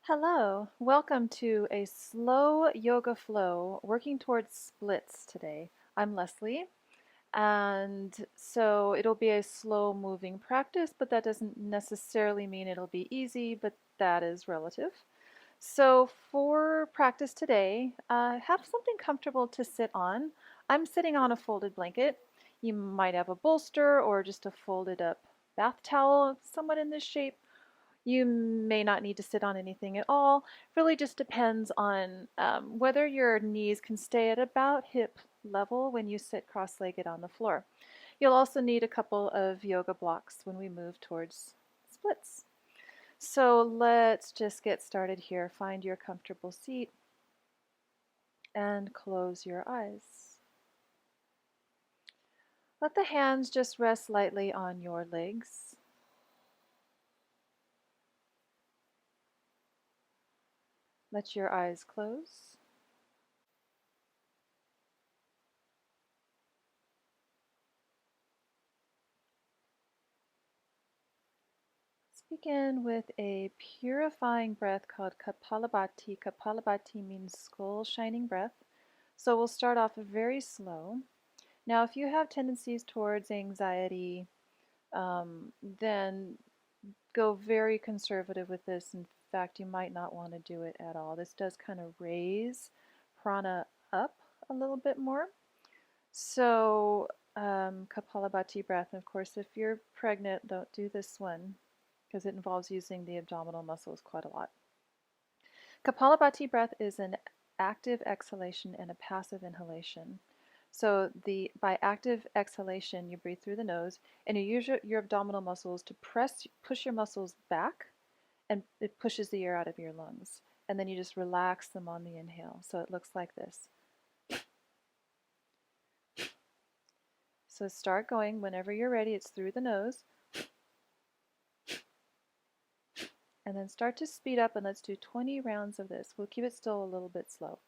Hello, welcome to a slow yoga flow working towards splits today. I'm Leslie, and so it'll be a slow moving practice, but that doesn't necessarily mean it'll be easy, but that is relative. So for practice today, have something comfortable to sit on. I'm sitting on a folded blanket. You might have a bolster or just a folded up bath towel, somewhat in this shape. You may not need to sit on anything at all. Really just depends on whether your knees can stay at about hip level when you sit cross-legged on the floor. You'll also need a couple of yoga blocks when we move towards splits. So let's just get started here. Find your comfortable seat and close your eyes. Let the hands just rest lightly on your legs. Let your eyes close. Let's begin with a purifying breath called Kapalabhati. Kapalabhati means skull shining breath. So we'll start off very slow. Now, if you have tendencies towards anxiety, then go very conservative with this. In fact, you might not want to do it at all. This does kind of raise prana up a little bit more. So Kapalabhati breath. And of course, if you're pregnant, don't do this one because it involves using the abdominal muscles quite a lot. Kapalabhati breath is an active exhalation and a passive inhalation. So by active exhalation, you breathe through the nose and you use your abdominal muscles to push your muscles back, and it pushes the air out of your lungs. And then you just relax them on the inhale. So it looks like this. So start going whenever you're ready. It's through the nose. And then start to speed up, and let's do 20 rounds of this. We'll keep it still a little bit slow.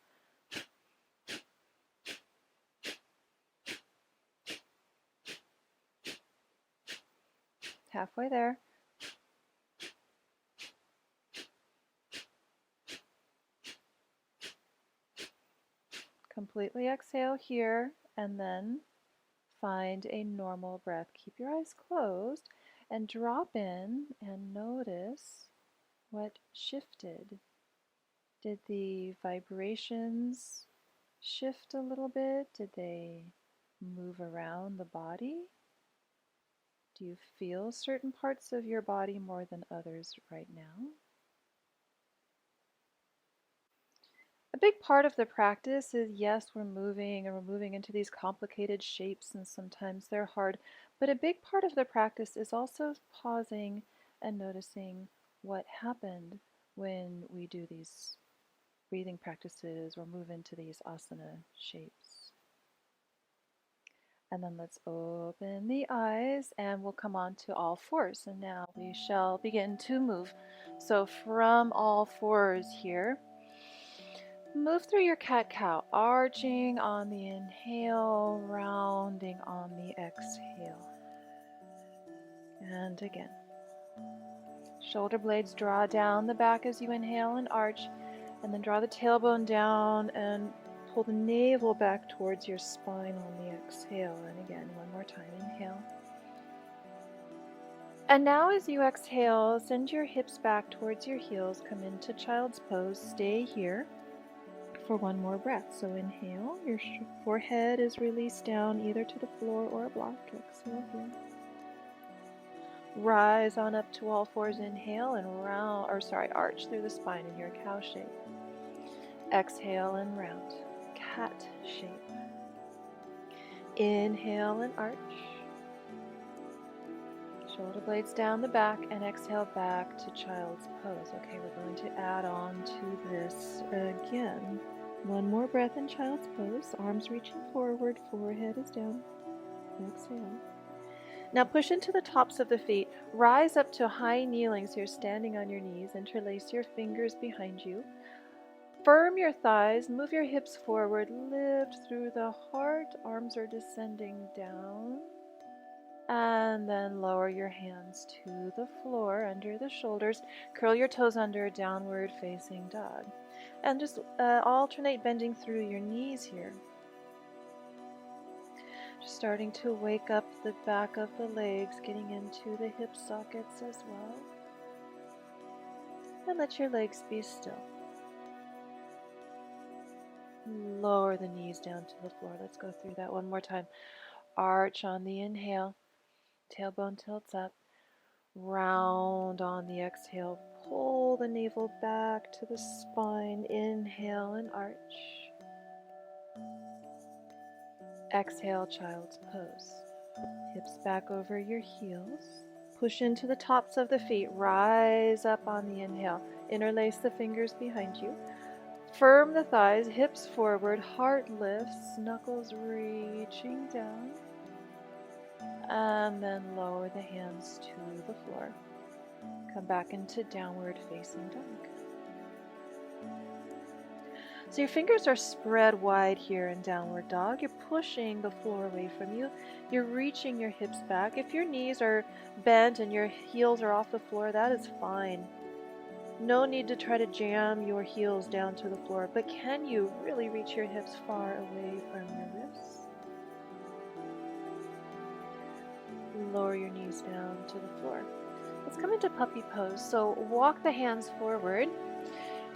Halfway there. Completely exhale here, and then find a normal breath. Keep your eyes closed and drop in and notice what shifted. Did the vibrations shift a little bit? Did they move around the body? Do you feel certain parts of your body more than others right now? A big part of the practice is, yes, we're moving and we're moving into these complicated shapes, and sometimes they're hard, but a big part of the practice is also pausing and noticing what happened when we do these breathing practices or move into these asana shapes. And then let's open the eyes and we'll come on to all fours. And now we shall begin to move. So from all fours here, move through your cat-cow, arching on the inhale, rounding on the exhale. And again. Shoulder blades draw down the back as you inhale and arch, and then draw the tailbone down and pull the navel back towards your spine on the exhale. And again, one more time, inhale. And now as you exhale, send your hips back towards your heels, come into child's pose, stay here for one more breath. So inhale, your forehead is released down either to the floor or a block. Exhale here. Rise on up to all fours, inhale and arch through the spine in your cow shape. Exhale and round, cat shape. Inhale and arch. Shoulder blades down the back and exhale back to child's pose. Okay, we're going to add on to this again. One more breath in child's pose. Arms reaching forward, forehead is down. Exhale. Now push into the tops of the feet. Rise up to high kneeling, so you're standing on your knees. Interlace your fingers behind you. Firm your thighs, move your hips forward, lift through the heart. Arms are descending down. And then lower your hands to the floor under the shoulders. Curl your toes under, downward facing dog. And just alternate bending through your knees here. Just starting to wake up the back of the legs, getting into the hip sockets as well. And let your legs be still. Lower the knees down to the floor. Let's go through that one more time. Arch on the inhale. Tailbone tilts up. Round on the exhale. Pull the navel back to the spine. Inhale and arch. Exhale, child's pose. Hips back over your heels. Push into the tops of the feet. Rise up on the inhale. Interlace the fingers behind you. Firm the thighs, hips forward, heart lifts, knuckles reaching down. And then lower the hands to the floor. Come back into downward facing dog. So your fingers are spread wide here in downward dog. You're pushing the floor away from you. You're reaching your hips back. If your knees are bent and your heels are off the floor, that is fine. No need to try to jam your heels down to the floor, but can you really reach your hips far away from your wrists? Lower your knees down to the floor. Let's come into puppy pose. So walk the hands forward.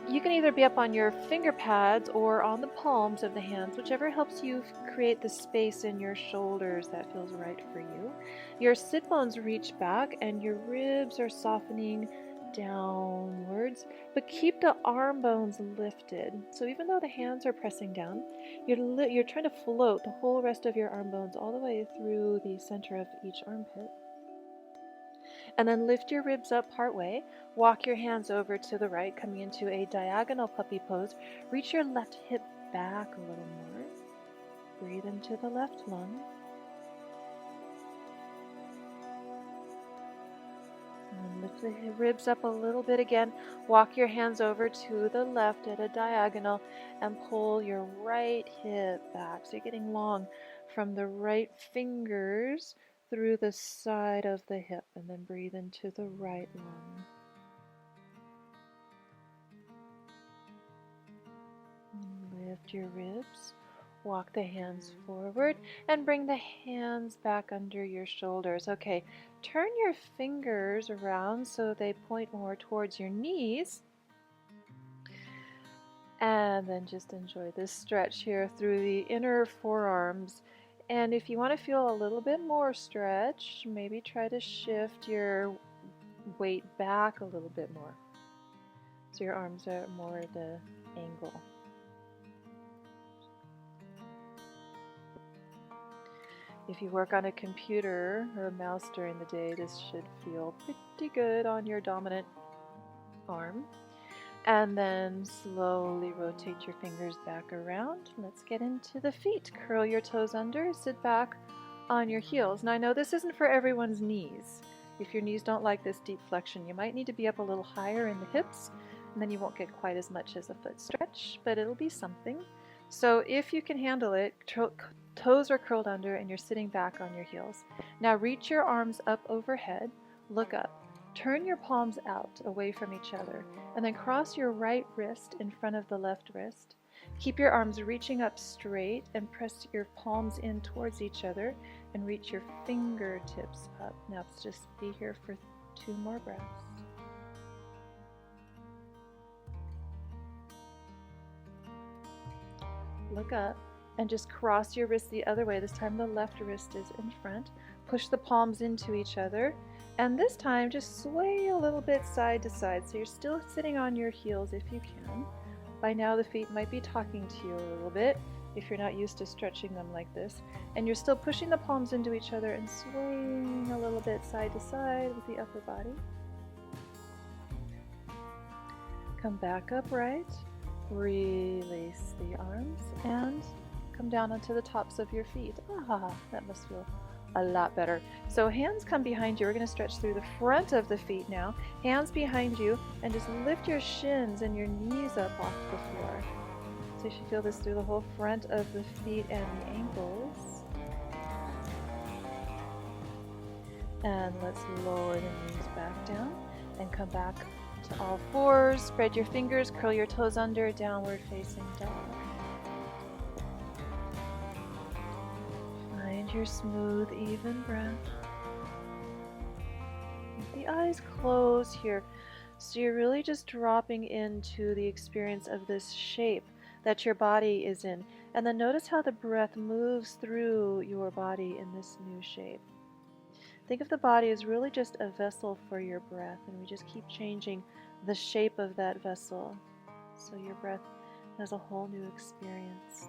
You can either be up on your finger pads or on the palms of the hands, whichever helps you create the space in your shoulders that feels right for you. Your sit bones reach back and your ribs are softening downwards, but keep the arm bones lifted. So even though the hands are pressing down, you're trying to float the whole rest of your arm bones all the way through the center of each armpit. And then lift your ribs up partway. Walk your hands over to the right, coming into a diagonal puppy pose. Reach your left hip back a little more. Breathe into the left lung. And lift the ribs up a little bit again. Walk your hands over to the left at a diagonal and pull your right hip back. So you're getting long from the right fingers through the side of the hip, and then breathe into the right lung. And lift your ribs. Walk the hands forward and bring the hands back under your shoulders. Okay, turn your fingers around so they point more towards your knees. And then just enjoy this stretch here through the inner forearms. And if you want to feel a little bit more stretch, maybe try to shift your weight back a little bit more, so your arms are more at the angle. If you work on a computer or a mouse during the day, this should feel pretty good on your dominant arm. And then slowly rotate your fingers back around. Let's get into the feet. Curl your toes under, sit back on your heels. Now I know this isn't for everyone's knees. If your knees don't like this deep flexion, you might need to be up a little higher in the hips, and then you won't get quite as much as a foot stretch, but it'll be something. So if you can handle it, toes are curled under and you're sitting back on your heels. Now reach your arms up overhead, look up. Turn your palms out away from each other, and then cross your right wrist in front of the left wrist. Keep your arms reaching up straight and press your palms in towards each other and reach your fingertips up. Now let's just be here for 2 more breaths. Look up and just cross your wrist the other way. This time the left wrist is in front. Push the palms into each other. And this time, just sway a little bit side to side, so you're still sitting on your heels if you can. By now, the feet might be talking to you a little bit if you're not used to stretching them like this. And you're still pushing the palms into each other and swaying a little bit side to side with the upper body. Come back upright, release the arms, and come down onto the tops of your feet. Ah, that must feel a lot better. So hands come behind you. We're going to stretch through the front of the feet now. Hands behind you, and just lift your shins and your knees up off the floor. So you should feel this through the whole front of the feet and the ankles. And let's lower the knees back down and come back to all fours. Spread your fingers, curl your toes under, downward facing dog. Find your smooth, even breath. The eyes close here, so you're really just dropping into the experience of this shape that your body is in. And then notice how the breath moves through your body in this new shape. Think of the body as really just a vessel for your breath, and we just keep changing the shape of that vessel so your breath has a whole new experience.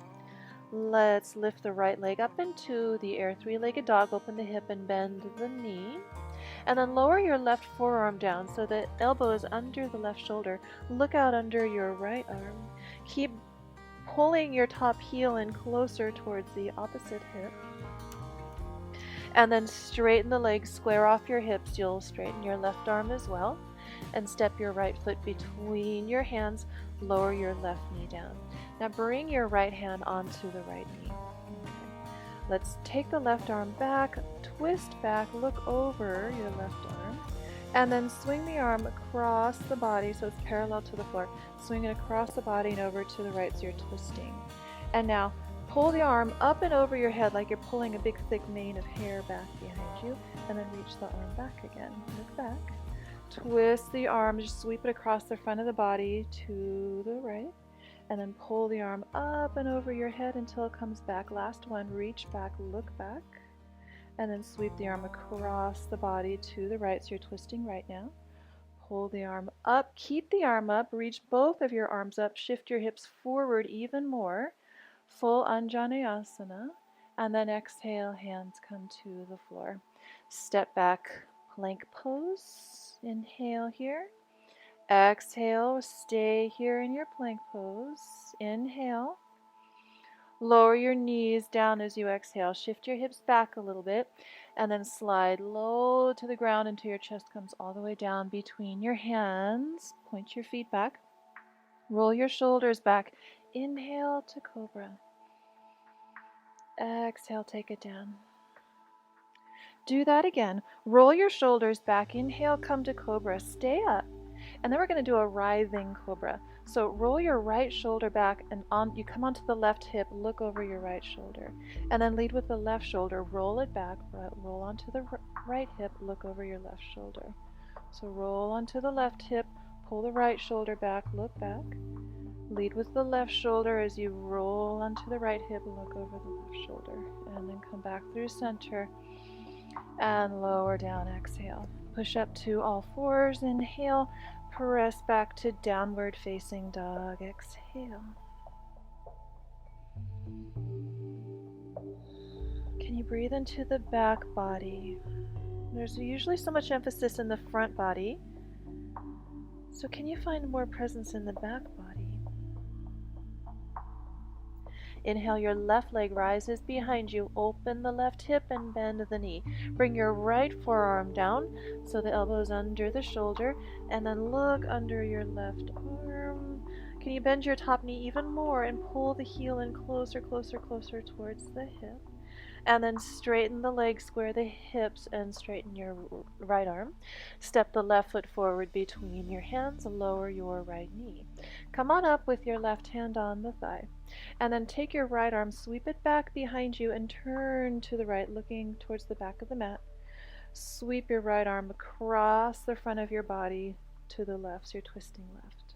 Let's lift the right leg up into the air, three-legged dog. Open the hip and bend the knee. And then lower your left forearm down so the elbow is under the left shoulder. Look out under your right arm. Keep pulling your top heel in closer towards the opposite hip. And then straighten the legs, square off your hips. You'll straighten your left arm as well. And step your right foot between your hands. Lower your left knee down. Now bring your right hand onto the right knee. Okay. Let's take the left arm back, twist back, look over your left arm, and then swing the arm across the body so it's parallel to the floor. Swing it across the body and over to the right so you're twisting. And now pull the arm up and over your head like you're pulling a big thick mane of hair back behind you, and then reach the arm back again. Look back. Twist the arm, just sweep it across the front of the body to the right, and then pull the arm up and over your head until it comes back. Last one, reach back, look back, and then sweep the arm across the body to the right, so you're twisting right now. Pull the arm up, keep the arm up, reach both of your arms up, shift your hips forward even more, full Anjaneyasana, and then exhale, hands come to the floor. Step back, plank pose. Inhale here. Exhale, stay here in your plank pose. Inhale. Lower your knees down as you exhale. Shift your hips back a little bit, and then slide low to the ground until your chest comes all the way down between your hands. Point your feet back. Roll your shoulders back. Inhale to cobra. Exhale, take it down. Do that again. Roll your shoulders back. Inhale, come to cobra. Stay up. And then we're going to do a writhing cobra. So roll your right shoulder back, and you come onto the left hip, look over your right shoulder. And then lead with the left shoulder, roll it back, roll onto the right hip, look over your left shoulder. So roll onto the left hip, pull the right shoulder back, look back. Lead with the left shoulder as you roll onto the right hip, look over the left shoulder. And then come back through center and lower down, exhale. Push up to all fours, inhale. Press back to downward facing dog. Exhale. Can you breathe into the back body? There's usually so much emphasis in the front body. So can you find more presence in the back body? Inhale, your left leg rises behind you. Open the left hip and bend the knee. Bring your right forearm down so the elbow is under the shoulder, and then look under your left arm. Can you bend your top knee even more and pull the heel in closer, closer, closer towards the hip? And then straighten the legs, square the hips, and straighten your right arm. Step the left foot forward between your hands, lower your right knee. Come on up with your left hand on the thigh. And then take your right arm, sweep it back behind you, and turn to the right, looking towards the back of the mat. Sweep your right arm across the front of your body to the left, so you're twisting left.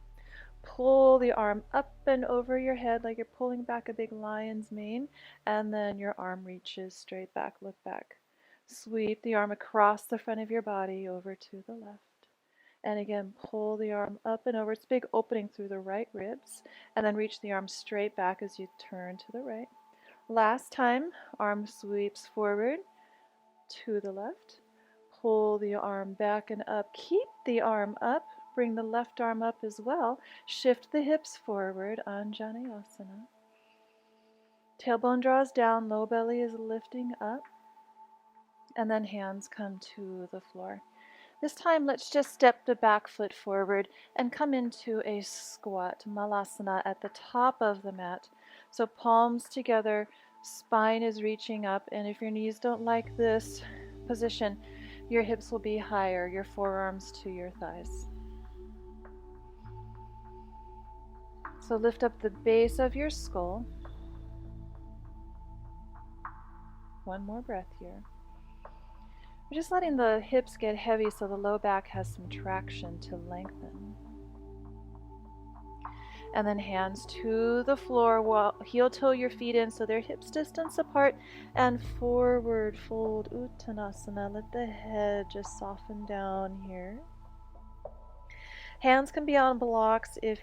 Pull the arm up and over your head like you're pulling back a big lion's mane, and then your arm reaches straight back, look back. Sweep the arm across the front of your body over to the left. And again, pull the arm up and over. It's a big opening through the right ribs, and then reach the arm straight back as you turn to the right. Last time, arm sweeps forward to the left. Pull the arm back and up. Keep the arm up. Bring the left arm up as well. Shift the hips forward, Anjaneyasana. Tailbone draws down, low belly is lifting up. And then hands come to the floor. This time, let's just step the back foot forward and come into a squat, malasana, at the top of the mat. So palms together, spine is reaching up, and if your knees don't like this position, Your hips will be higher, your forearms to your thighs. So lift up the base of your skull. One more breath here. We're just letting the hips get heavy so the low back has some traction to lengthen. And then hands to the floor, heel toe your feet in so they're hips distance apart, and forward fold Uttanasana. Let the head just soften down here. Hands can be on blocks if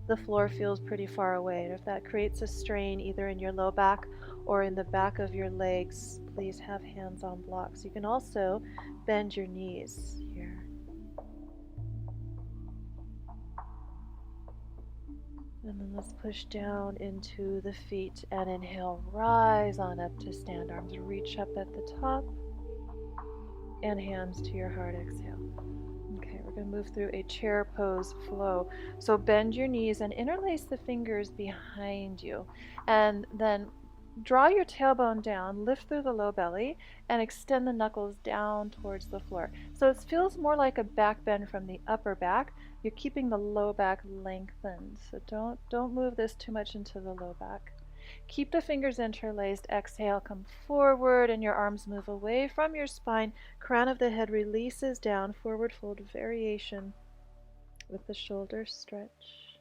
the floor feels pretty far away. And if that creates a strain either in your low back or in the back of your legs, please have hands on blocks. You can also bend your knees here. And then let's push down into the feet and inhale, rise on up to stand. Arms reach up at the top and hands to your heart, exhale. Okay, we're going to move through a chair pose flow. So bend your knees and interlace the fingers behind you. And then draw your tailbone down, lift through the low belly, and extend the knuckles down towards the floor. So it feels more like a back bend from the upper back. You're keeping the low back lengthened. So don't move this too much into the low back. Keep the fingers interlaced. Exhale, come forward, and your arms move away from your spine. Crown of the head releases down. Forward fold variation with the shoulders stretch.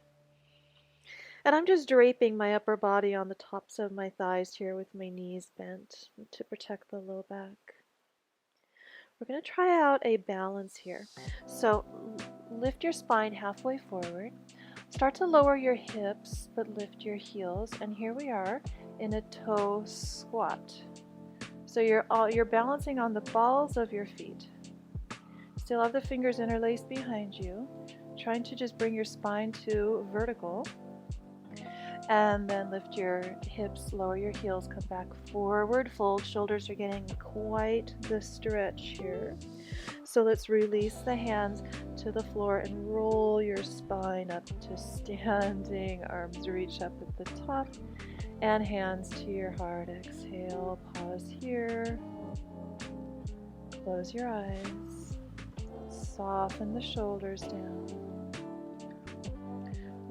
And I'm just draping my upper body on the tops of my thighs here with my knees bent to protect the low back. We're going to try out a balance here. So lift your spine halfway forward. Start to lower your hips, but lift your heels. And here we are in a toe squat. So you're balancing on the balls of your feet. Still have the fingers interlaced behind you. Trying to just bring your spine to vertical. And then lift your hips, lower your heels, come back forward, fold. Shoulders are getting quite the stretch here. So let's release the hands to the floor and roll your spine up to standing. Arms reach up at the top and hands to your heart. Exhale, pause here. Close your eyes. Soften the shoulders down.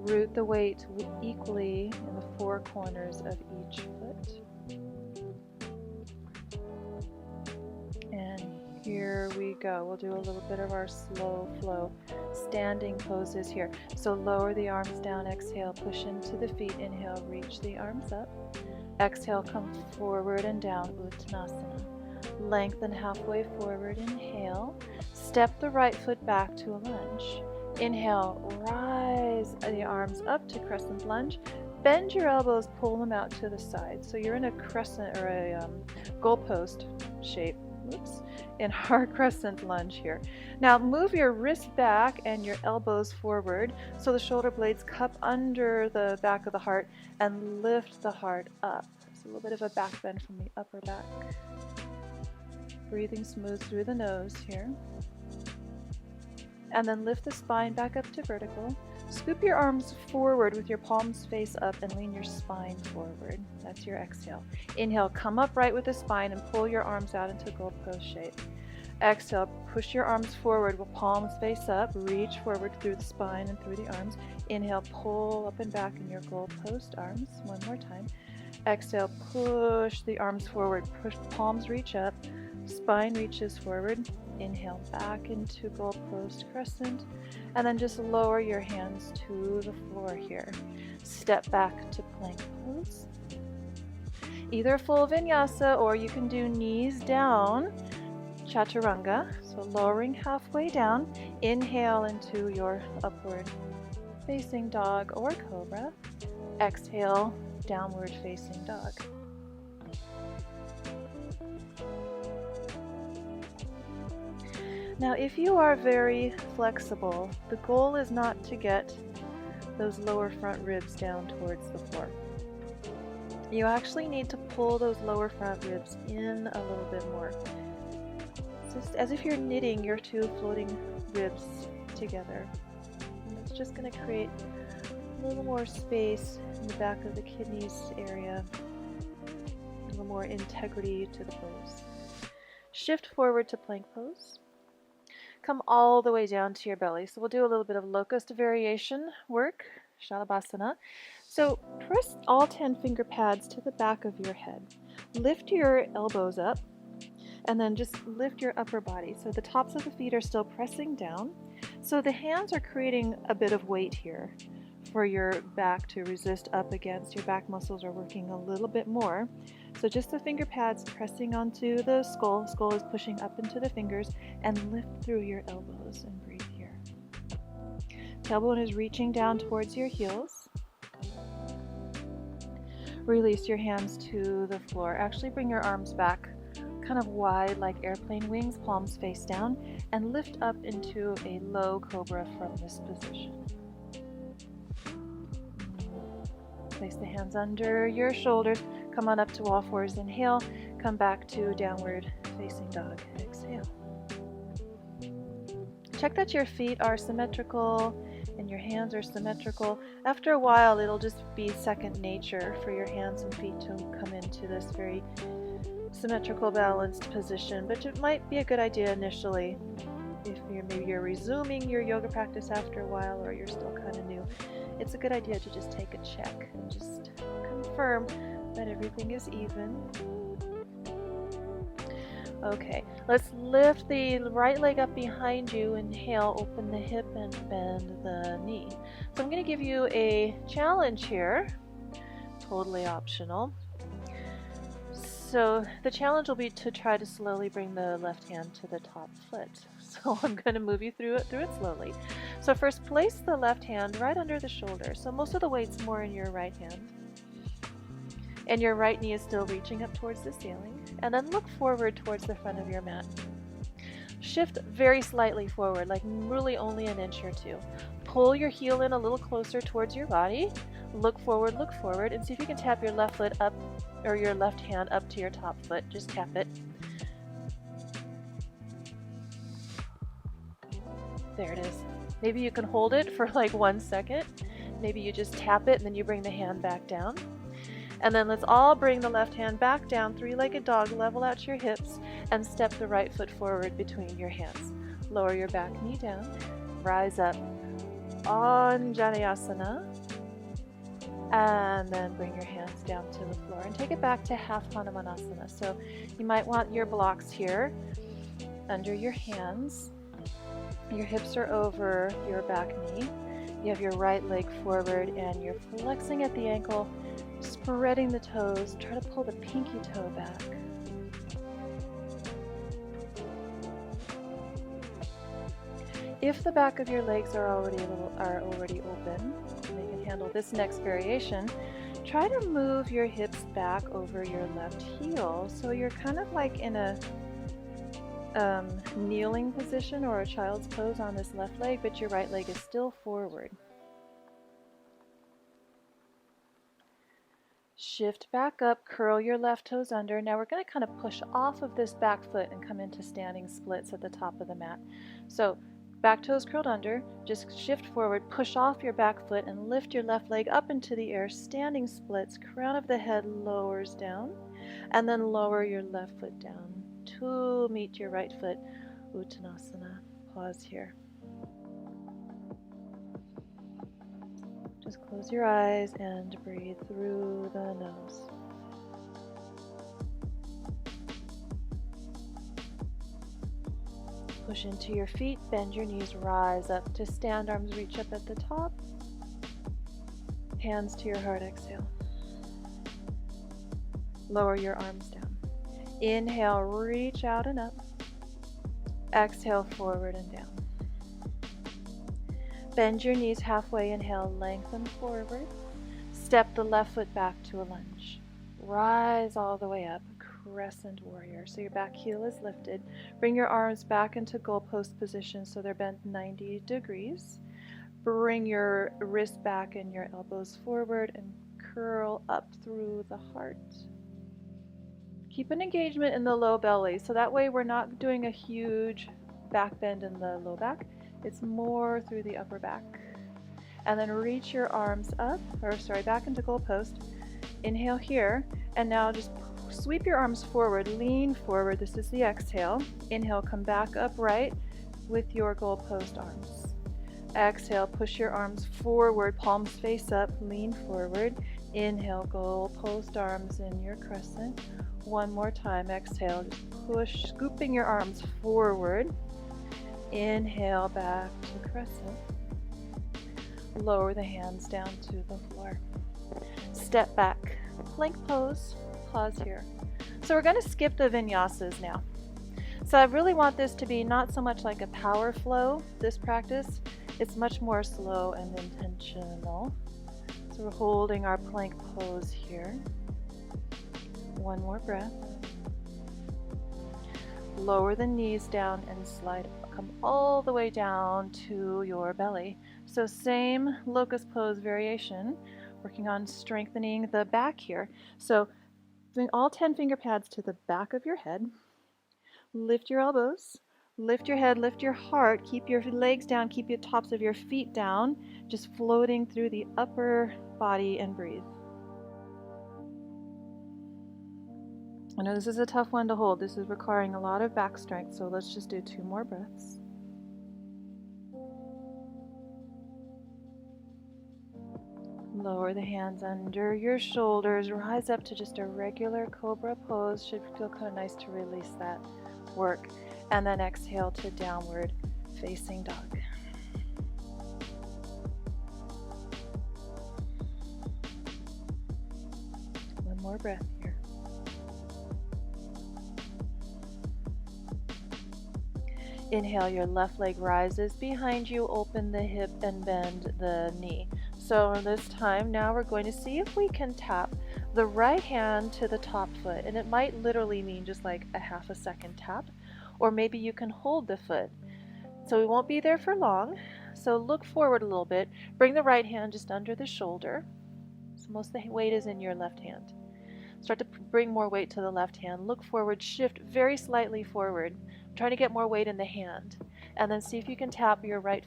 Root the weight equally in the four corners of each foot. And here we go. We'll do a little bit of our slow flow standing poses here. So lower the arms down, exhale, push into the feet, inhale, reach the arms up. Exhale, come forward and down, Uttanasana. Lengthen halfway forward, inhale. Step the right foot back to a lunge. Inhale, rise the arms up to crescent lunge. Bend your elbows, pull them out to the side. So you're in a crescent or a goalpost shape. Oops, in our crescent lunge here. Now move your wrist back and your elbows forward so the shoulder blades cup under the back of the heart and lift the heart up. It's a little bit of a back bend from the upper back. Breathing smooth through the nose here. And then lift the spine back up to vertical. Scoop your arms forward with your palms face up and lean your spine forward. That's your exhale. Inhale, come upright with the spine and pull your arms out into goalpost shape. Exhale, push your arms forward with palms face up. Reach forward through the spine and through the arms. Inhale, pull up and back in your goalpost arms. One more time. Exhale, push the arms forward. Push, palms reach up. Spine reaches forward. Inhale, back into goalpost crescent, and then just lower your hands to the floor here. Step back to plank pose. Either full vinyasa or you can do knees down, chaturanga. So lowering halfway down, inhale into your upward facing dog or cobra. Exhale, downward facing dog. Now, if you are very flexible, the goal is not to get those lower front ribs down towards the floor. You actually need to pull those lower front ribs in a little bit more. It's just as if you're knitting your two floating ribs together. And it's just going to create a little more space in the back of the kidneys area, a little more integrity to the pose. shift forward to plank pose. Come all the way down to your belly. So we'll do a little bit of locust variation work, Shalabhasana. So press all 10 finger pads to the back of your head. Lift your elbows up and then just lift your upper body. So the tops of the feet are still pressing down. So the hands are creating a bit of weight here for your back to resist up against. Your back muscles are working a little bit more. So just the finger pads pressing onto the skull. Skull is pushing up into the fingers, and lift through your elbows and breathe here. Tailbone is reaching down towards your heels. Release your hands to the floor. Actually bring your arms back kind of wide like airplane wings, palms face down, and lift up into a low cobra from this position. Place the hands under your shoulders. Come on up to all fours. Inhale. Come back to downward facing dog. Exhale. Check that your feet are symmetrical and your hands are symmetrical. After a while, it'll just be second nature for your hands and feet to come into this very symmetrical, balanced position, but it might be a good idea initially if maybe you're resuming your yoga practice after a while, or you're still kind of new. It's a good idea to just take a check and just confirm that everything is even. Okay, let's lift the right leg up behind you. Inhale, open the hip and bend the knee. So I'm going to give you a challenge here, totally optional. So the challenge will be to try to slowly bring the left hand to the top foot. So I'm going to move you through it slowly. So first, place the left hand right under the shoulder. So most of the weight's more in your right hand. And your right knee is still reaching up towards the ceiling. And then look forward towards the front of your mat. Shift very slightly forward, like really only an inch or two. Pull your heel in a little closer towards your body. Look forward, and see if you can tap your left foot up, or your left hand up to your top foot. Just tap it. There it is. Maybe you can hold it for like 1 second. Maybe you just tap it and then you bring the hand back down. And then let's all bring the left hand back down, three-legged dog, level out your hips, and step the right foot forward between your hands. Lower your back knee down, rise up, Anjaneyasana, and then bring your hands down to the floor and take it back to half Hanumanasana. So you might want your blocks here under your hands. Your hips are over your back knee. You have your right leg forward and you're flexing at the ankle, spreading the toes. Try to pull the pinky toe back. If the back of your legs are already open, they can handle this next variation. Try to move your hips back over your left heel, so you're kind of like in a kneeling position or a child's pose on this left leg, but your right leg is still forward. Shift back up, curl your left toes under. Now we're going to kind of push off of this back foot and come into standing splits at the top of the mat. So back toes curled under, just shift forward, push off your back foot and lift your left leg up into the air, standing splits, crown of the head lowers down, and then lower your left foot down to meet your right foot, Uttanasana. Pause here. Just close your eyes and breathe through the nose. Push into your feet, bend your knees, rise up to stand, arms reach up at the top. Hands to your heart, exhale. Lower your arms down. Inhale, reach out and up. Exhale, forward and down. Bend your knees halfway, inhale, lengthen forward. Step the left foot back to a lunge. Rise all the way up, crescent warrior. So your back heel is lifted. Bring your arms back into goalpost position so they're bent 90 degrees. Bring your wrists back and your elbows forward and curl up through the heart. Keep an engagement in the low belly, so that way we're not doing a huge back bend in the low back. It's more through the upper back. And then reach your arms up, back into goalpost. Inhale here, and now just sweep your arms forward, lean forward. This is the exhale. Inhale, come back upright with your goalpost arms. Exhale, push your arms forward, palms face up, lean forward. Inhale, goalpost arms in your crescent. One more time, exhale, just push, scooping your arms forward. Inhale, back to crescent. Lower the hands down to the floor. Step back, plank pose, pause here. So we're going to skip the vinyasas now. So I really want this to be not so much like a power flow, this practice. It's much more slow and intentional. So we're holding our plank pose here. One more breath. Lower the knees down and slide, come all the way down to your belly. So same locust pose variation, working on strengthening the back here. So bring all 10 finger pads to the back of your head. Lift your elbows, lift your head, lift your heart, keep your legs down, keep your tops of your feet down, just floating through the upper body and breathe. I know this is a tough one to hold. This is requiring a lot of back strength, so let's just do 2 more breaths. Lower the hands under your shoulders, rise up to just a regular cobra pose. Should feel kind of nice to release that work. And then exhale to downward facing dog. One more breath here. Inhale, your left leg rises behind you, open the hip and bend the knee. So this time, now we're going to see if we can tap the right hand to the top foot. And it might literally mean just like a half a second tap, or maybe you can hold the foot. So we won't be there for long. So look forward a little bit. Bring the right hand just under the shoulder. So most of the weight is in your left hand. Start to bring more weight to the left hand. Look forward, shift very slightly forward. Trying to get more weight in the hand. And then see if you can tap your right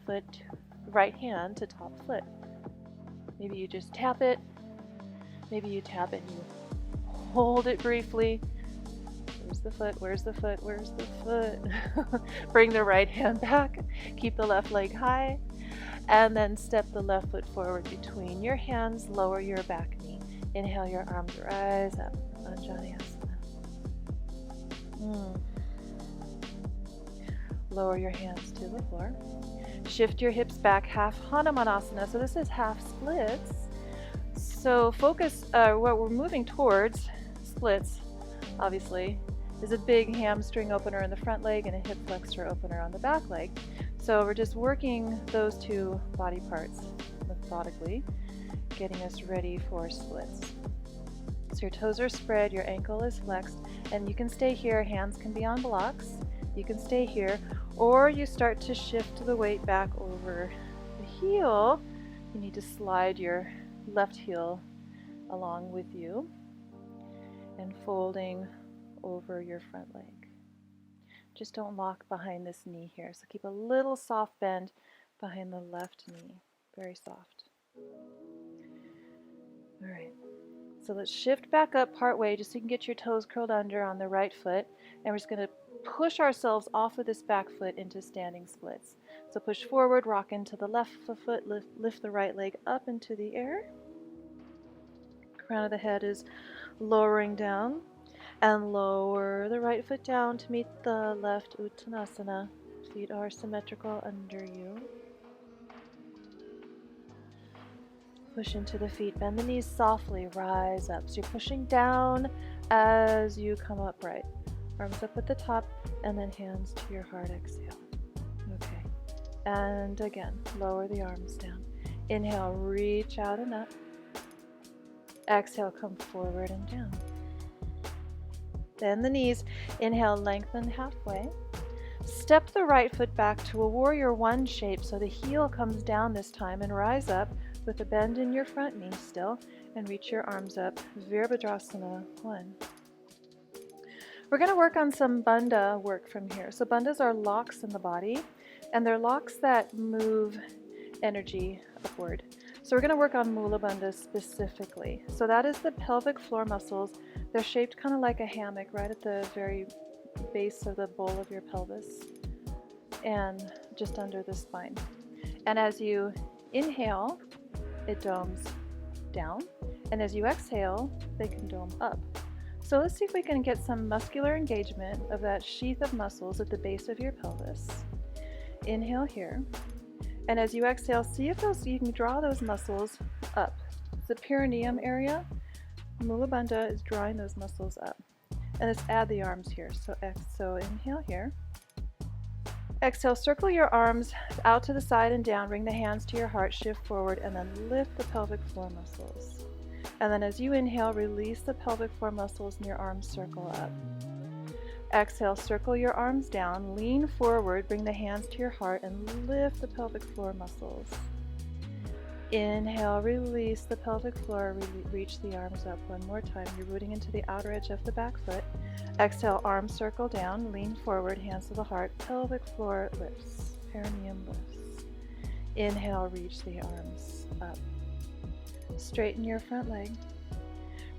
hand to top foot. Maybe you just tap it. Maybe you tap it and you hold it briefly. Where's the foot? Where's the foot? Where's the foot? Bring the right hand back. Keep the left leg high. And then step the left foot forward between your hands. Lower your back knee. Inhale, your arms rise up. Anjali asana. Lower your hands to the floor. Shift your hips back, half Hanumanasana. So this is half splits. So focus, what we're moving towards, splits, obviously, is a big hamstring opener in the front leg and a hip flexor opener on the back leg. So we're just working those 2 body parts methodically, getting us ready for splits. So your toes are spread, your ankle is flexed, and you can stay here. Hands can be on blocks. You can stay here, or you start to shift the weight back over the heel. You need to slide your left heel along with you and folding over your front leg. Just don't lock behind this knee here. So keep a little soft bend behind the left knee. Very soft. All right. So let's shift back up part way just so you can get your toes curled under on the right foot. And we're just going to push ourselves off of this back foot into standing splits. So push forward, rock into the left foot, lift the right leg up into the air. Crown of the head is lowering down, and lower the right foot down to meet the left Uttanasana. Feet are symmetrical under you. Push into the feet, bend the knees softly, rise up. So you're pushing down as you come upright. Arms up at the top, and then hands to your heart, exhale. Okay, and again, lower the arms down. Inhale, reach out and up. Exhale, come forward and down. Bend the knees. Inhale, lengthen halfway. Step the right foot back to a warrior 1 shape, so the heel comes down this time, and rise up with a bend in your front knee still, and reach your arms up. Virabhadrasana 1. We're going to work on some bandha work from here. So bandhas are locks in the body, and they're locks that move energy upward. So we're going to work on Mula Bandha specifically. So that is the pelvic floor muscles They're shaped kind of like a hammock right at the very base of the bowl of your pelvis and just under the spine. And as you inhale, it domes down, and as you exhale, they can dome up. So let's see if we can get some muscular engagement of that sheath of muscles at the base of your pelvis. Inhale here, and as you exhale, see if you can draw those muscles up. The perineum area, Mula Bandha is drawing those muscles up. And let's add the arms here. So inhale here. Exhale, circle your arms out to the side and down, bring the hands to your heart, shift forward, and then lift the pelvic floor muscles. And then as you inhale, release the pelvic floor muscles and your arms circle up. Exhale, circle your arms down, lean forward, bring the hands to your heart, and lift the pelvic floor muscles. Inhale, release the pelvic floor, reach the arms up one more time. You're rooting into the outer edge of the back foot. Exhale, arms circle down, lean forward, hands to the heart, pelvic floor lifts, perineum lifts. Inhale, reach the arms up. Straighten your front leg.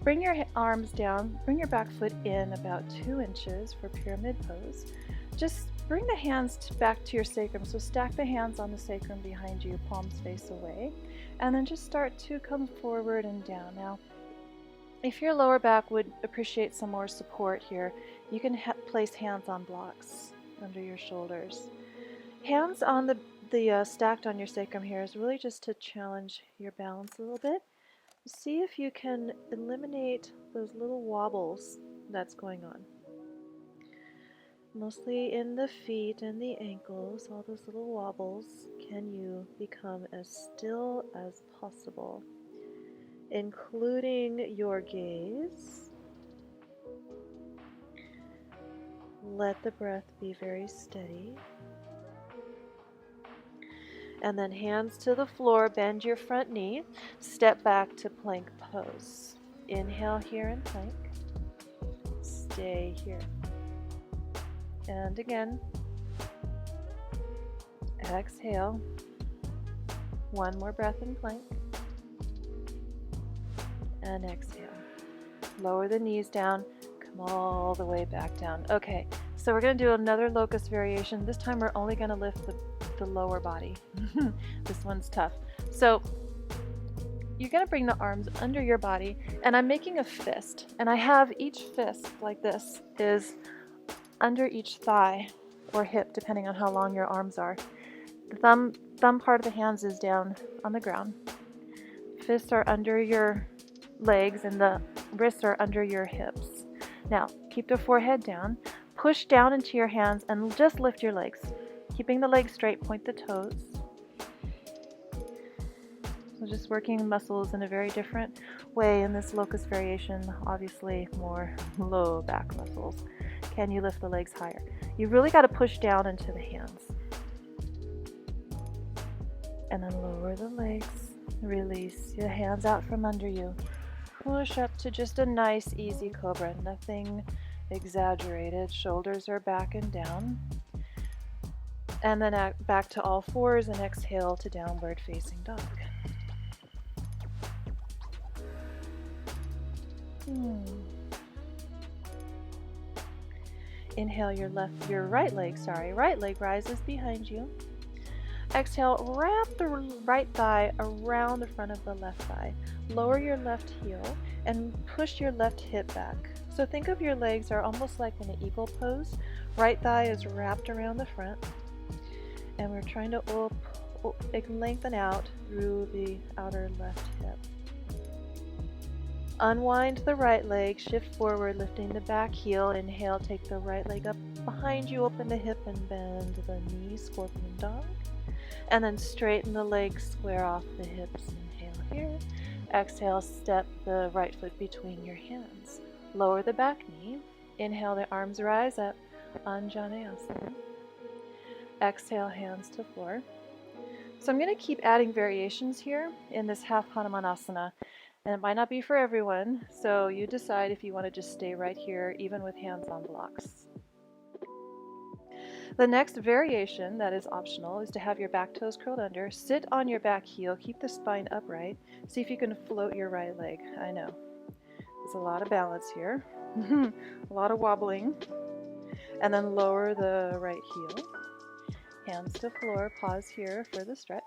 Bring your arms down, bring your back foot in about 2 inches for pyramid pose. Just bring the hands back to your sacrum. So stack the hands on the sacrum behind you, palms face away. And then just start to come forward and down. Now, if your lower back would appreciate some more support here, you can place hands on blocks under your shoulders. Hands on the stacked on your sacrum here is really just to challenge your balance a little bit. See if you can eliminate those little wobbles that's going on. Mostly in the feet and the ankles, all those little wobbles. Can you become as still as possible, including your gaze? Let the breath be very steady. And then hands to the floor, bend your front knee, step back to plank pose. Inhale here in plank. Stay here. And again, exhale. One more breath in plank. And exhale. Lower the knees down, come all the way back down. Okay, so we're going to do another locust variation. This time we're only going to lift the lower body. This one's tough. So you're going to bring the arms under your body, and I'm making a fist, and I have each fist like this is under each thigh or hip, depending on how long your arms are. The thumb part of the hands is down on the ground. Fists are under your legs, and the wrists are under your hips. Now, keep the forehead down, push down into your hands, and just lift your legs. Keeping the legs straight, point the toes. So just working muscles in a very different way in this locust variation, obviously more low back muscles. Can you lift the legs higher? You really got to push down into the hands. And then lower the legs, release your hands out from under you. Push up to just a nice easy cobra, nothing exaggerated. Shoulders are back and down. And then back to all fours and exhale to downward facing dog. Inhale your right leg rises behind you. Exhale, wrap the right thigh around the front of the left thigh. Lower your left heel and push your left hip back. So think of your legs are almost like in an eagle pose. Right thigh is wrapped around the front. And we're trying to lengthen out through the outer left hip. Unwind the right leg, shift forward, lifting the back heel. Inhale, take the right leg up behind you, open the hip and bend the knee, scorpion dog. And then straighten the legs, square off the hips. Inhale here. Exhale, step the right foot between your hands. Lower the back knee. Inhale, the arms rise up, Anjaneyasana. Exhale, hands to floor. So I'm going to keep adding variations here in this half Hanumanasana. And it might not be for everyone, so you decide if you want to just stay right here, even with hands on blocks. The next variation that is optional is to have your back toes curled under, sit on your back heel, keep the spine upright, see if you can float your right leg. I know, There's a lot of balance here. A lot of wobbling. And then lower the right heel. Hands to floor. Pause here for the stretch.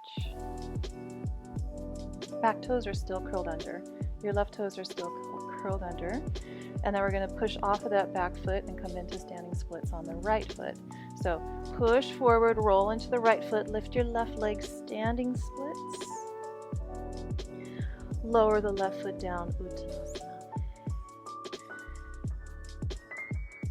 Back toes are still curled under. Your left toes are still curled under. And then we're going to push off of that back foot and come into standing splits on the right foot. So push forward, roll into the right foot, lift your left leg, standing splits. Lower the left foot down, Uttanasana.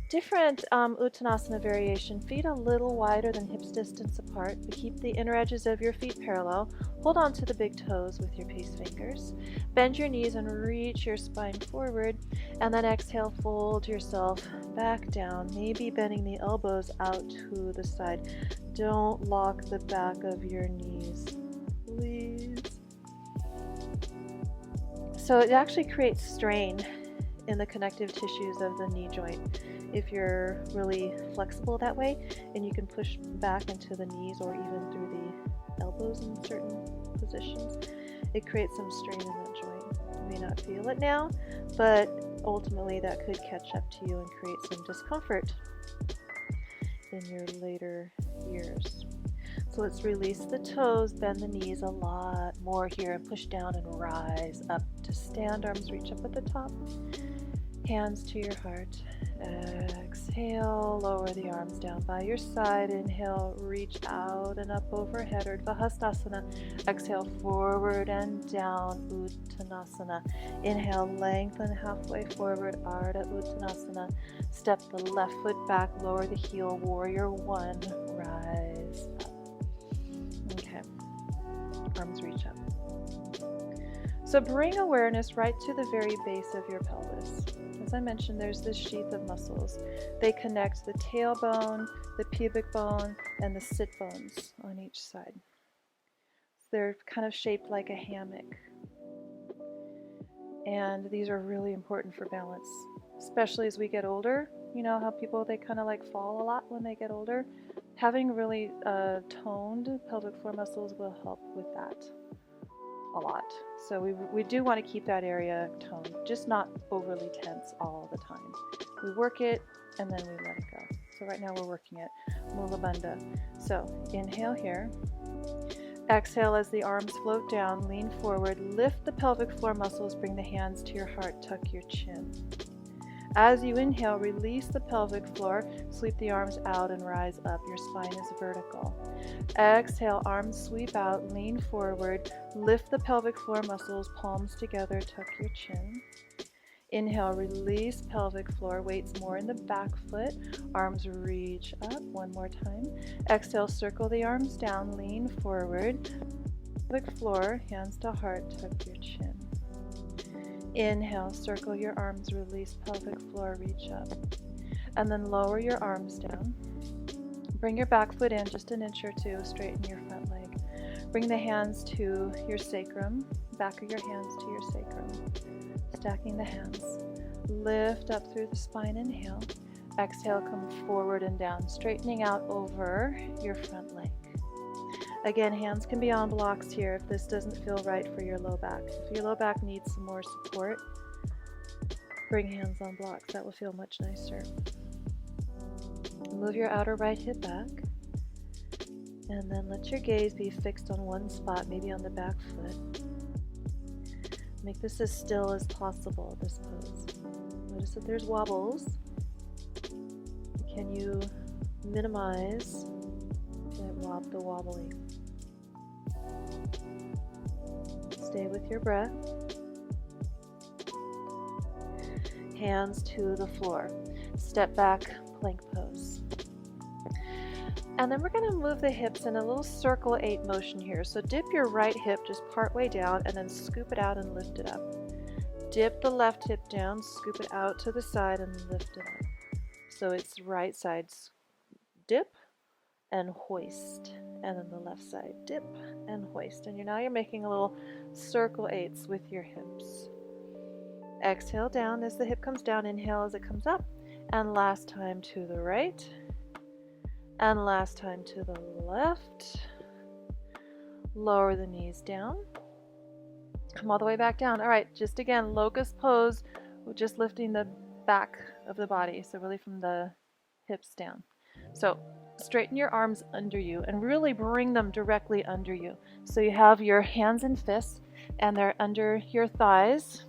Different Uttanasana variation. Feet a little wider than hips distance apart, but keep the inner edges of your feet parallel. Hold on to the big toes with your peace fingers. Bend your knees and reach your spine forward, and then exhale, fold yourself back down, maybe bending the elbows out to the side. Don't lock the back of your knees, please. So it actually creates strain in the connective tissues of the knee joint if you're really flexible that way, and you can push back into the knees or even through the elbows in certain positions. It creates some strain in that joint. You may not feel it now, but ultimately that could catch up to you and create some discomfort in your later years. So let's release the toes, bend the knees a lot more here, and push down and rise up to stand. Arms reach up at the top. Hands to your heart. Exhale, lower the arms down by your side. Inhale, reach out and up overhead, Urdhva Hastasana. Exhale, forward and down, Uttanasana. Inhale, lengthen halfway forward, Ardha Uttanasana. Step the left foot back, lower the heel, Warrior One, rise up. Okay, arms reach up. So bring awareness right to the very base of your pelvis. As I mentioned, there's this sheath of muscles. They connect the tailbone, the pubic bone, and the sit bones on each side. So they're kind of shaped like a hammock. And these are really important for balance, especially as we get older. You know how people, they kind of like fall a lot when they get older? Having really toned pelvic floor muscles will help with that a lot. So we do want to keep that area toned, just not overly tense all the time. We work it and then we let it go. So right now we're working it, Mula Bandha. So inhale here. Exhale as the arms float down, lean forward, lift the pelvic floor muscles, bring the hands to your heart, tuck your chin. As you inhale, release the pelvic floor, sweep the arms out and rise up. Your spine is vertical. Exhale, arms sweep out, lean forward, lift the pelvic floor muscles, palms together, tuck your chin. Inhale, release pelvic floor, weights more in the back foot, arms reach up, one more time. Exhale, circle the arms down, lean forward, pelvic floor, hands to heart, tuck your chin. Inhale, circle your arms, release pelvic floor, reach up. And then lower your arms down. Bring your back foot in just an inch or two, straighten your front leg. Bring the hands to your sacrum, back of your hands to your sacrum. Stacking the hands. Lift up through the spine, inhale. Exhale, come forward and down, straightening out over your front leg. Again, hands can be on blocks here if this doesn't feel right for your low back. If your low back needs some more support, bring hands on blocks. That will feel much nicer. Move your outer right hip back. And then let your gaze be fixed on one spot, maybe on the back foot. Make this as still as possible, this pose. Notice that there's wobbles. Can you minimize the wobbling? Stay with your breath. Hands to the floor. Step back, plank pose. And then we're going to move the hips in a little circle 8 motion here. So dip your right hip just part way down and then scoop it out and lift it up. Dip the left hip down, scoop it out to the side and lift it up. So it's right side dip and hoist, and then the left side dip and hoist. And now you're making a little circle 8s with your hips. Exhale down as the hip comes down, inhale as it comes up, and last time to the right, and last time to the left. Lower the knees down, come all the way back down. All right, just again, locust pose just lifting the back of the body, so really from the hips down. So straighten your arms under you and really bring them directly under you. So you have your hands and fists and they're under your thighs,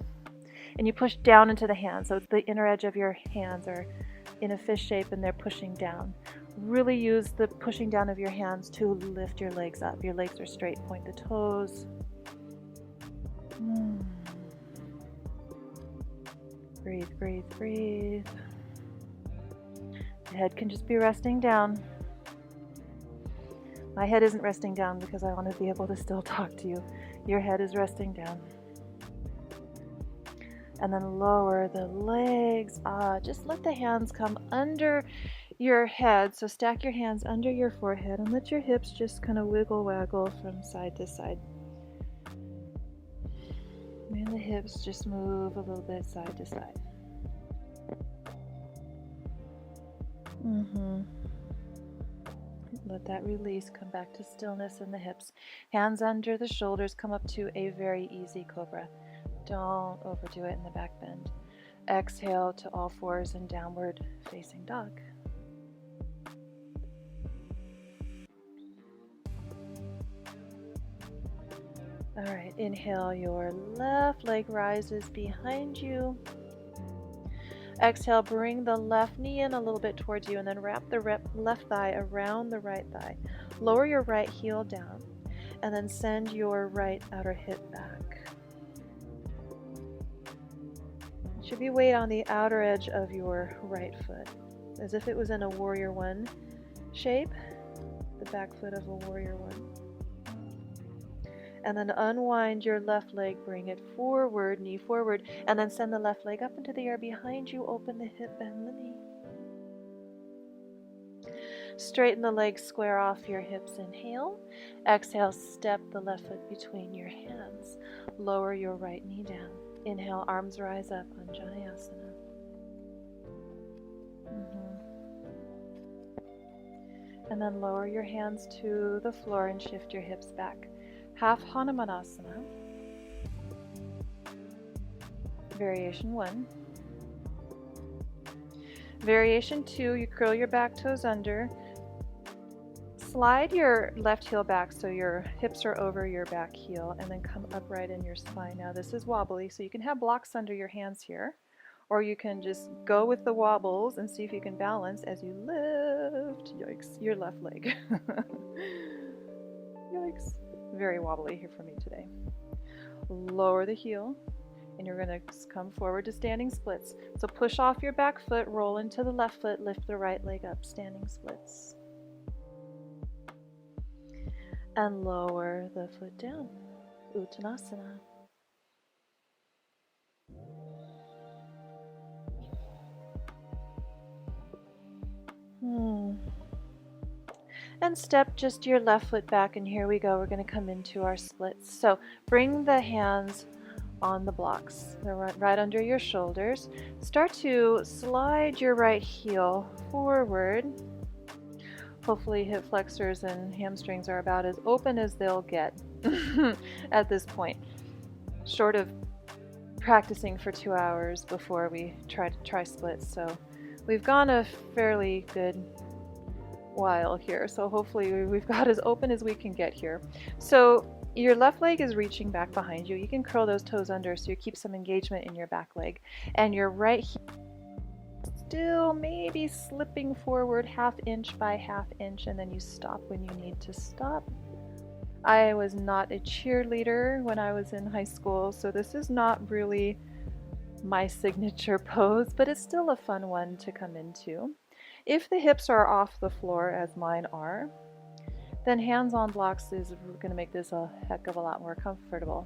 and you push down into the hands. So the inner edge of your hands are in a fish shape and they're pushing down. Really use the pushing down of your hands to lift your legs up. Your legs are straight, point the toes. Breathe, breathe, breathe. The head can just be resting down. My head isn't resting down because I want to be able to still talk to you. Your head is resting down. And then lower the legs. Just let the hands come under your head. So stack your hands under your forehead and let your hips just kind of wiggle waggle from side to side. And the hips just move a little bit side to side. Let that release, come back to stillness in the hips. Hands under the shoulders, come up to a very easy cobra. Don't overdo it in the back bend. Exhale to all fours and downward facing dog. All right, inhale, your left leg rises behind you. Exhale, bring the left knee in a little bit towards you and then wrap the left thigh around the right thigh. Lower your right heel down and then send your right outer hip back. It should be weight on the outer edge of your right foot, as if it was in a warrior one shape, the back foot of a warrior one. And then unwind your left leg, bring it forward, knee forward, and then send the left leg up into the air behind you, open the hip, bend the knee. Straighten the legs, square off your hips, inhale. Exhale, step the left foot between your hands. Lower your right knee down. Inhale, arms rise up, Anjaneyasana. And then lower your hands to the floor and shift your hips back. Half Hanumanasana. Variation 1. Variation 2, you curl your back toes under. Slide your left heel back so your hips are over your back heel and then come upright in your spine. Now this is wobbly, so you can have blocks under your hands here, or you can just go with the wobbles and see if you can balance as you lift, yikes, your left leg. Yikes. Very wobbly here for me today. Lower the heel and you're going to come forward to standing splits. So push off your back foot, roll into the left foot, lift the right leg up, standing splits. And lower the foot down, Uttanasana. And step just your left foot back, and here we go. We're going to come into our splits. So bring the hands on the blocks. They're right under your shoulders. Start to slide your right heel forward. Hopefully hip flexors and hamstrings are about as open as they'll get at this point. Short of practicing for 2 hours before we try splits. So we've gone a fairly good while here, so hopefully we've got as open as we can get here. So your left leg is reaching back behind you. You can curl those toes under so you keep some engagement in your back leg, and your right heel still maybe slipping forward 1/2 inch by 1/2 inch, and then you stop when you need to stop. I was not a cheerleader when I was in high school, so this is not really my signature pose, but it's still a fun one to come into. If the hips are off the floor, as mine are, then hands on blocks is going to make this a heck of a lot more comfortable.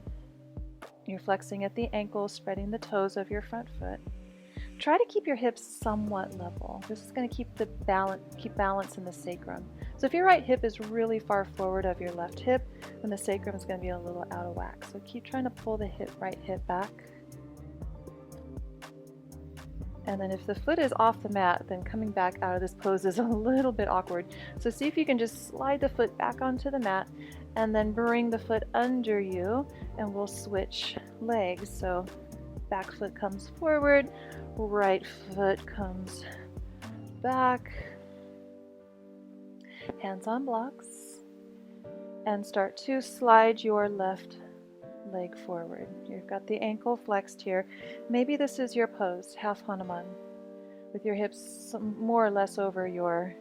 You're flexing at the ankles, spreading the toes of your front foot. Try to keep your hips somewhat level. This is going to keep balance in the sacrum. So if your right hip is really far forward of your left hip, then the sacrum is going to be a little out of whack. So keep trying to pull the right hip back. And then if the foot is off the mat, then coming back out of this pose is a little bit awkward. So see if you can just slide the foot back onto the mat and then bring the foot under you, and we'll switch legs. So back foot comes forward, right foot comes back, hands on blocks, and start to slide your left leg forward. You've got the ankle flexed here. Maybe this is your pose, half Hanuman, with your hips more or less over your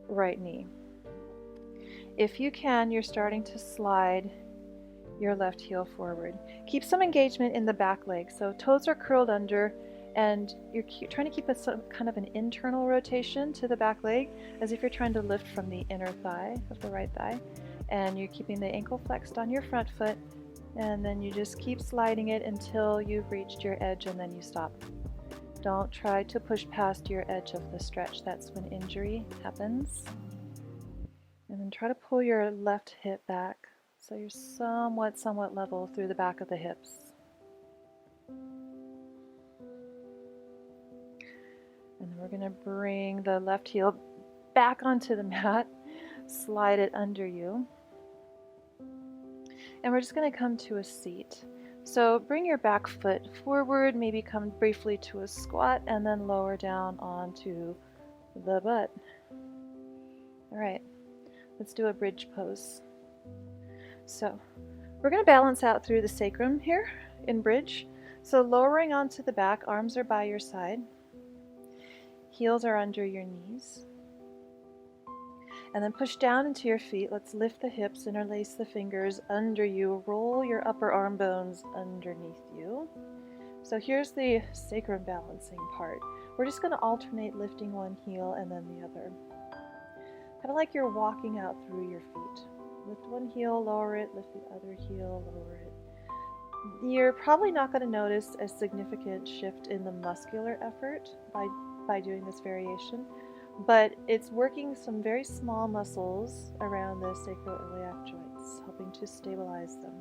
right knee. If you can, you're starting to slide your left heel forward. Keep some engagement in the back leg. So toes are curled under, and you're trying to keep some kind of an internal rotation to the back leg, as if you're trying to lift from the inner thigh of the right thigh. And you're keeping the ankle flexed on your front foot, and then you just keep sliding it until you've reached your edge, and then you stop. Don't try to push past your edge of the stretch. That's when injury happens. And then try to pull your left hip back so you're somewhat level through the back of the hips. And then we're going to bring the left heel back onto the mat, slide it under you. And we're just going to come to a seat. So bring your back foot forward, maybe come briefly to a squat, and then lower down onto the butt. All right, let's do a bridge pose. So we're going to balance out through the sacrum here in bridge. So lowering onto the back, arms are by your side, heels are under your knees. And then push down into your feet. Let's lift the hips, interlace the fingers under you, roll your upper arm bones underneath you. So here's the sacrum balancing part. We're just going to alternate lifting one heel and then the other. Kind of like you're walking out through your feet. Lift one heel, lower it, lift the other heel, lower it. You're probably not going to notice a significant shift in the muscular effort by doing this variation. But it's working some very small muscles around the sacroiliac joints, helping to stabilize them.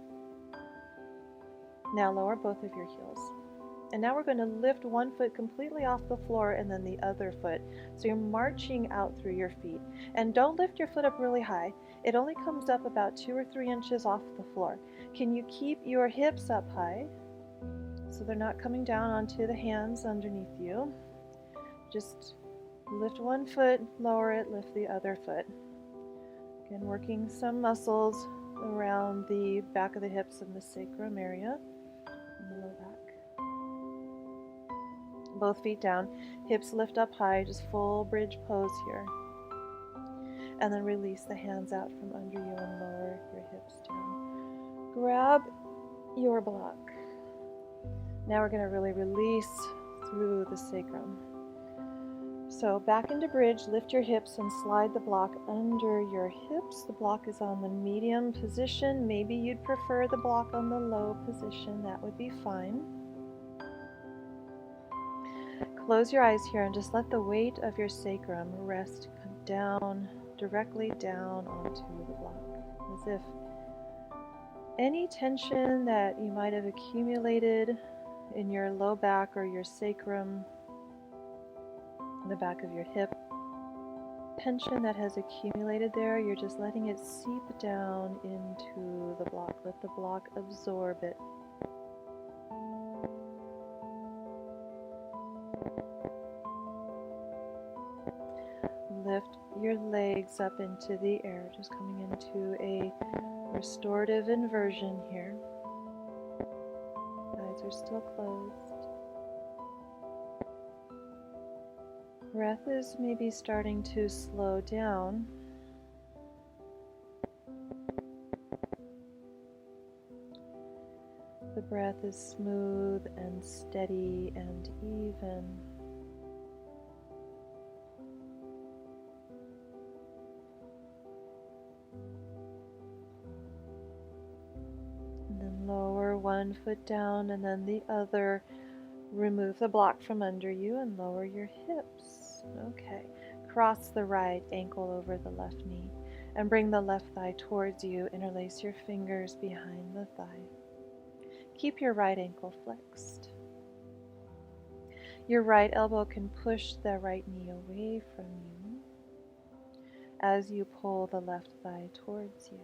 Now lower both of your heels. And now we're going to lift one foot completely off the floor and then the other foot. So you're marching out through your feet. And don't lift your foot up really high. It only comes up about 2 or 3 inches off the floor. Can you keep your hips up high so they're not coming down onto the hands underneath you? Just lift one foot, lower it, lift the other foot. Again, working some muscles around the back of the hips and the sacrum area, and the low back. Both feet down, hips lift up high, just full bridge pose here. And then release the hands out from under you and lower your hips down. Grab your block. Now we're going to really release through the sacrum. So back into bridge, lift your hips and slide the block under your hips. The block is on the medium position. Maybe you'd prefer the block on the low position. That would be fine. Close your eyes here and just let the weight of your sacrum rest down, directly down onto the block, as if any tension that you might have accumulated in your low back or your sacrum, the back of your hip, tension that has accumulated there, you're just letting it seep down into the block. Let the block absorb it. Lift your legs up into the air, just coming into a restorative inversion here. Eyes are still closed. Breath is maybe starting to slow down. The breath is smooth and steady and even. And then lower one foot down and then the other. Remove the block from under you and lower your hips. Okay. Cross the right ankle over the left knee and bring the left thigh towards you. Interlace your fingers behind the thigh. Keep your right ankle flexed. Your right elbow can push the right knee away from you as you pull the left thigh towards you.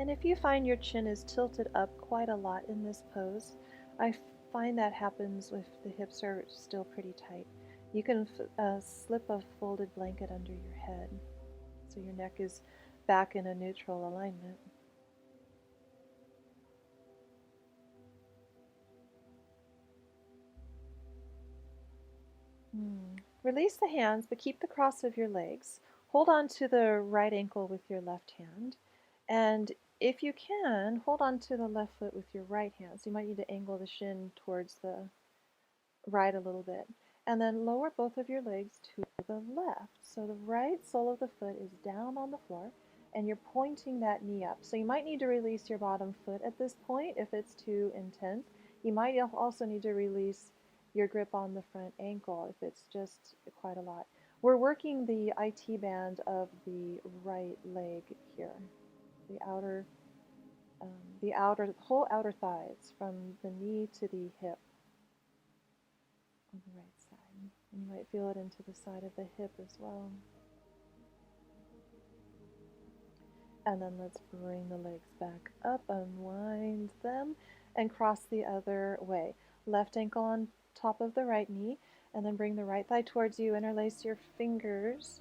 And if you find your chin is tilted up quite a lot in this pose, I find that happens if the hips are still pretty tight. You can slip a folded blanket under your head so your neck is back in a neutral alignment. Release the hands, but keep the cross of your legs. Hold on to the right ankle with your left hand. And if you can, hold on to the left foot with your right hand. So you might need to angle the shin towards the right a little bit. And then lower both of your legs to the left. So the right sole of the foot is down on the floor, and you're pointing that knee up. So you might need to release your bottom foot at this point if it's too intense. You might also need to release your grip on the front ankle if it's just quite a lot. We're working the IT band of the right leg here, the whole outer thighs from the knee to the hip on the right side. And you might feel it into the side of the hip as well. And then let's bring the legs back up, unwind them, and cross the other way. Left ankle on top of the right knee, and then bring the right thigh towards you. Interlace your fingers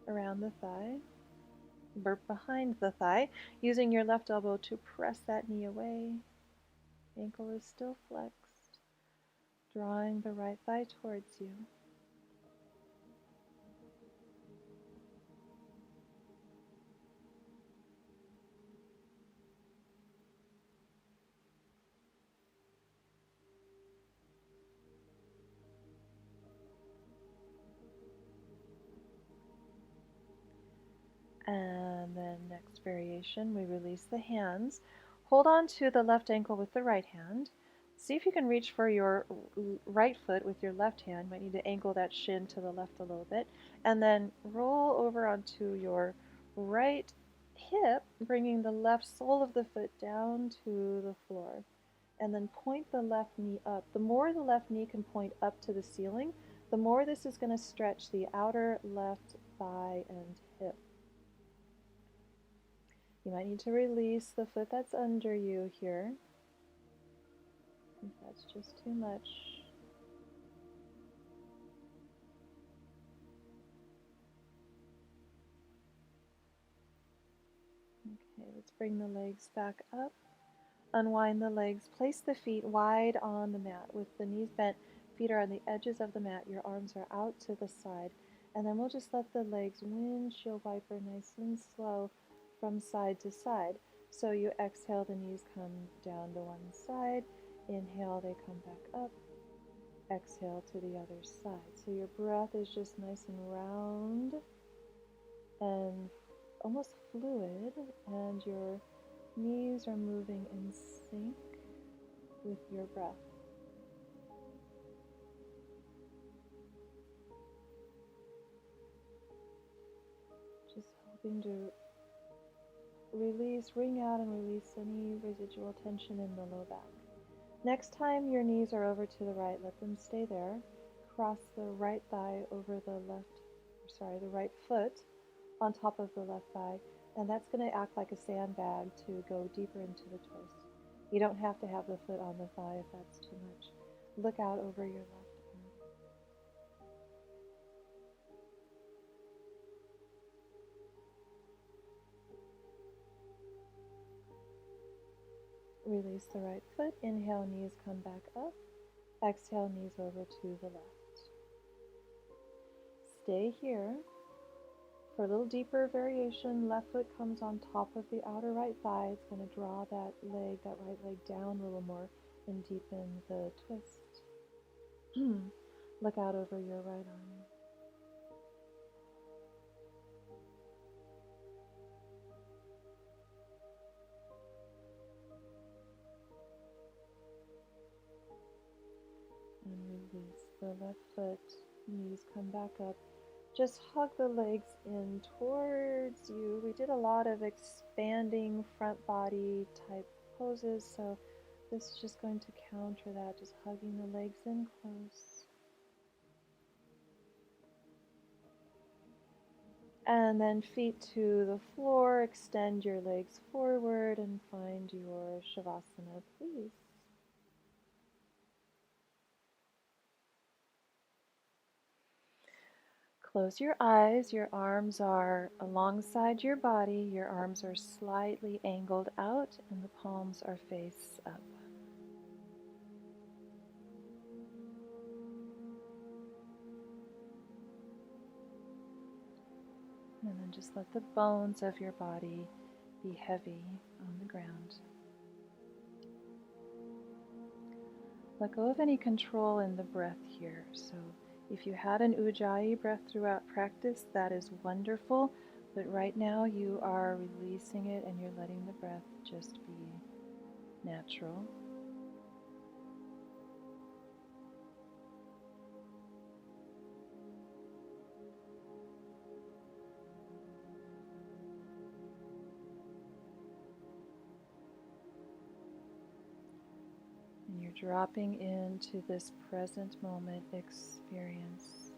around the thigh. Burp behind the thigh, using your left elbow to press that knee away. Ankle is still flexed. Drawing the right thigh towards you. And then next variation, we release the hands. Hold on to the left ankle with the right hand. See if you can reach for your right foot with your left hand. You might need to angle that shin to the left a little bit. And then roll over onto your right hip, bringing the left sole of the foot down to the floor. And then point the left knee up. The more the left knee can point up to the ceiling, the more this is going to stretch the outer left thigh and hip. You might need to release the foot that's under you here, if that's just too much. Okay, let's bring the legs back up. Unwind the legs. Place the feet wide on the mat with the knees bent. Feet are on the edges of the mat. Your arms are out to the side. And then we'll just let the legs windshield wiper nice and slow from side to side. So you exhale, the knees come down to one side. Inhale, they come back up. Exhale to the other side. So your breath is just nice and round and almost fluid, and your knees are moving in sync with your breath. Just hoping to wring out and release any residual tension in the low back. Next time your knees are over to the right, let them stay there. Cross the right thigh over the right foot on top of the left thigh, and that's going to act like a sandbag to go deeper into the twist. You don't have to have the foot on the thigh if that's too much. Look out over your left arm. Release the right foot. Inhale, knees come back up. Exhale, knees over to the left. Stay here. For a little deeper variation, left foot comes on top of the outer right thigh. It's going to draw that right leg down a little more and deepen the twist. Look out over your right arm. And release the left foot. Knees come back up. Just hug the legs in towards you. We did a lot of expanding front body type poses, so this is just going to counter that, just hugging the legs in close. And then feet to the floor, extend your legs forward and find your Shavasana, please. Close your eyes. Your arms are alongside your body. Your arms are slightly angled out and the palms are face up. And then just let the bones of your body be heavy on the ground. Let go of any control in the breath here. So if you had an Ujjayi breath throughout practice, that is wonderful. But right now you are releasing it and you're letting the breath just be natural. And you're dropping into this present moment experience.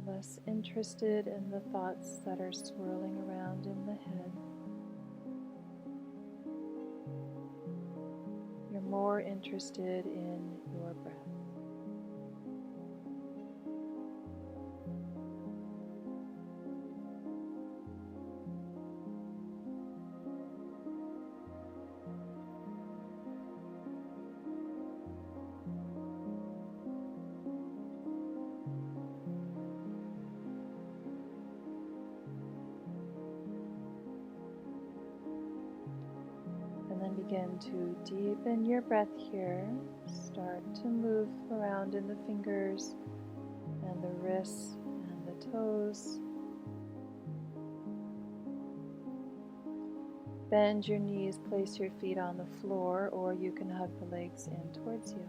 Less interested in the thoughts that are swirling around in the head. You're more interested in your breath. And then begin to deepen your breath here. Start to move around in the fingers and the wrists and the toes. Bend your knees, place your feet on the floor, or you can hug the legs in towards you.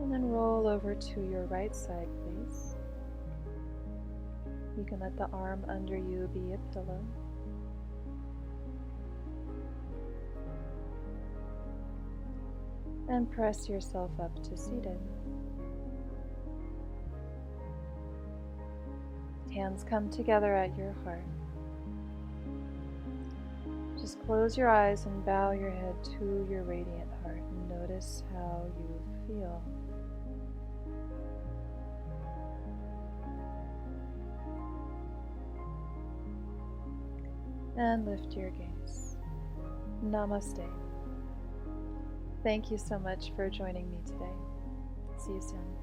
And then roll over to your right side, please. You can let the arm under you be a pillow. And press yourself up to seated. Hands come together at your heart. Just close your eyes and bow your head to your radiant heart and notice how you feel. And lift your gaze. Namaste. Thank you so much for joining me today. See you soon.